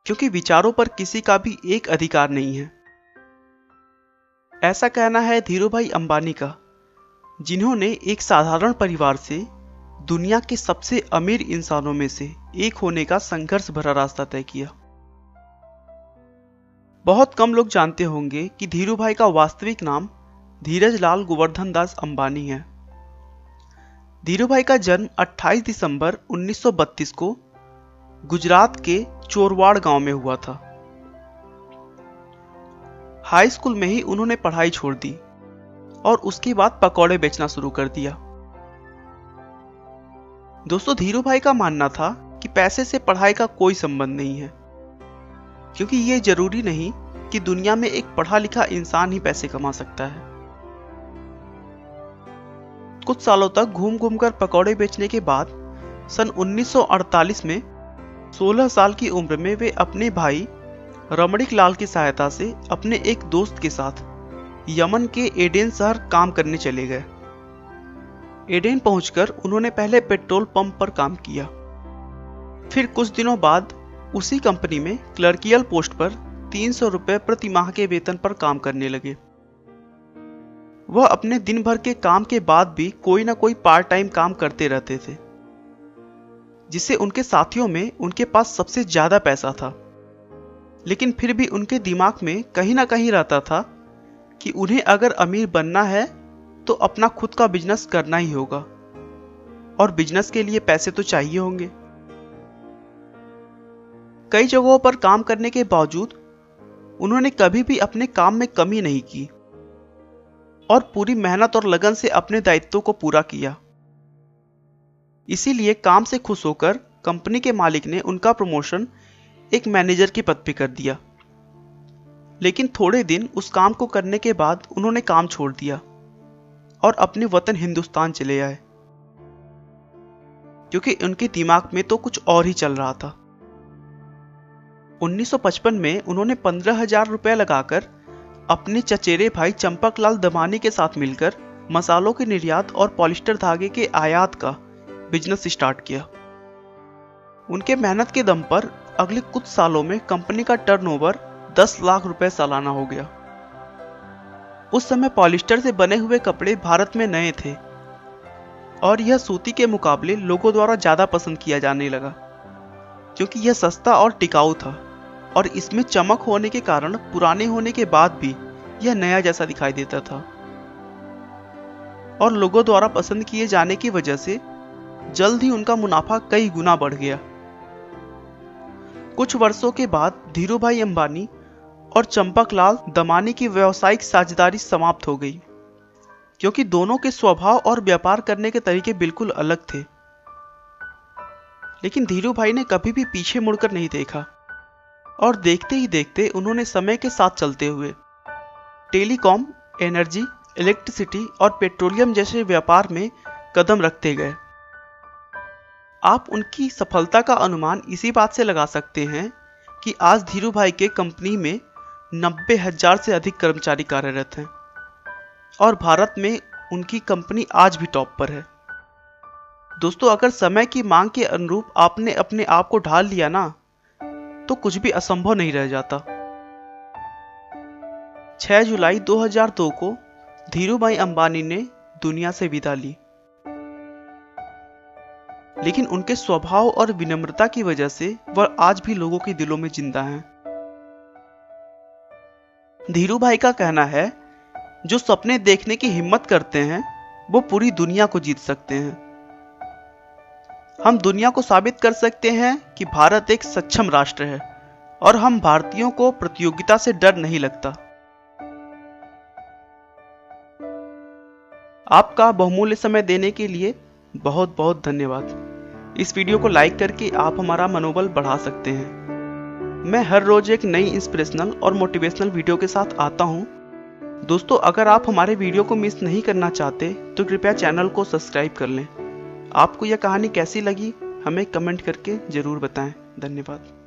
क्योंकि विचारों पर किसी का भी एक अधिकार नहीं है। ऐसा कहना है धीरूभाई अंबानी का, जिन्होंने एक साधारण परिवार से दुनिया के सबसे अमीर इंसानों में से एक होने का संघर्ष भरा रास्ता तय किया। बहुत कम लोग जानते होंगे कि धीरूभाई का वास्तविक नाम धीरज लाल गोवर्धन दास अंबानी है। धीरूभाई का जन्म 28 दिसंबर 1932 को गुजरात के चोरवाड़ गांव में हुआ था। हाई स्कूल में ही उन्होंने पढ़ाई छोड़ दी और उसके बाद पकौड़े बेचना शुरू कर दिया। दोस्तों, धीरूभाई का मानना था कि पैसे से पढ़ाई का कोई संबंध नहीं है, क्योंकि यह जरूरी नहीं कि दुनिया में एक पढ़ा लिखा इंसान ही पैसे कमा सकता है। कुछ सालों तक घूम घूम कर पकौड़े बेचने के बाद सन 1948 में 16 साल की उम्र में वे अपने भाई रमणीक लाल की सहायता से अपने एक दोस्त के साथ यमन के एडेन शहर काम करने चले गए। एडेन पहुंचकर उन्होंने पहले पेट्रोल पंप पर काम किया। फिर कुछ दिनों बाद उसी कंपनी में क्लर्कियल पोस्ट पर 300 रुपए प्रति माह के वेतन पर काम करने लगे। वह अपने दिन भर के काम के बाद भी कोई ना कोई पार्ट टाइम काम करते रहते थे, जिससे उनके साथियों में उनके पास सबसे ज्यादा पैसा था। लेकिन फिर भी उनके दिमाग में कहीं ना कहीं रहता था कि उन्हें अगर अमीर बनना है तो अपना खुद का बिजनेस करना ही होगा, और बिजनेस के लिए पैसे तो चाहिए होंगे। कई जगहों पर काम करने के बावजूद उन्होंने कभी भी अपने काम में कमी नहीं की और पूरी मेहनत और लगन से अपने दायित्वों को पूरा किया। इसीलिए काम से खुश होकर कंपनी के मालिक ने उनका प्रमोशन एक मैनेजर के पद पे कर दिया। लेकिन थोड़े दिन उस काम को करने के बाद उन्होंने काम छोड़ दिया और अपने वतन हिंदुस्तान चले आए, क्योंकि उनके दिमाग में तो कुछ और ही चल रहा था। 1955 में उन्होंने 15,000 रुपए लगाकर अपने चचेरे भाई चंपकलाल दमानी के साथ मिलकर मसालों के निर्यात और पॉलिस्टर धागे के आयात का बिजनेस स्टार्ट किया। उनके मेहनत के दम पर अगले कुछ सालों में कंपनी का टर्नओवर 10 लाख रुपए सालाना हो गया। उस समय पॉलिस्टर से बने हुए कपड़े भारत में नए थे और यह सूती के मुकाबले लोगों द्वारा ज्यादा पसंद किया जाने लगा, क्योंकि यह सस्ता और टिकाऊ था और इसमें चमक होने के कारण पुराने होने के बाद भी यह नया जैसा दिखाई देता था। और लोगों द्वारा पसंद किए जाने की वजह से जल्द ही उनका मुनाफा कई गुना बढ़ गया। कुछ वर्षों के बाद धीरूभाई अंबानी और चंपकलाल दमानी की व्यावसायिक साझेदारी समाप्त हो गई, क्योंकि दोनों के स्वभाव और व्यापार करने के तरीके बिल्कुल अलग थे। लेकिन धीरूभाई ने कभी भी पीछे मुड़कर नहीं देखा और देखते ही देखते उन्होंने समय के साथ चलते हुए टेलीकॉम, एनर्जी, इलेक्ट्रिसिटी और पेट्रोलियम जैसे व्यापार में कदम रखते गए। आप उनकी सफलता का अनुमान इसी बात से लगा सकते हैं कि आज धीरूभाई के कंपनी में 90,000 से अधिक कर्मचारी कार्यरत हैं और भारत में उनकी कंपनी आज भी टॉप पर है। दोस्तों, अगर समय की मांग के अनुरूप आपने अपने आप को ढाल लिया ना, तो कुछ भी असंभव नहीं रह जाता। 6 जुलाई 2002 को धीरूभाई अंबानी ने दुनिया से विदा ली, लेकिन उनके स्वभाव और विनम्रता की वजह से वह आज भी लोगों के दिलों में जिंदा हैं। धीरूभाई का कहना है, जो सपने देखने की हिम्मत करते हैं वो पूरी दुनिया को जीत सकते हैं। हम दुनिया को साबित कर सकते हैं कि भारत एक सक्षम राष्ट्र है और हम भारतीयों को प्रतियोगिता से डर नहीं लगता। आपका बहुमूल्य समय देने के लिए बहुत बहुत धन्यवाद। इस वीडियो को लाइक करके आप हमारा मनोबल बढ़ा सकते हैं। मैं हर रोज एक नई इंस्पिरेशनल और मोटिवेशनल वीडियो के साथ आता हूं। दोस्तों, अगर आप हमारे वीडियो को मिस नहीं करना चाहते तो कृपया चैनल को सब्सक्राइब कर लें। आपको यह कहानी कैसी लगी हमें कमेंट करके जरूर बताएं। धन्यवाद।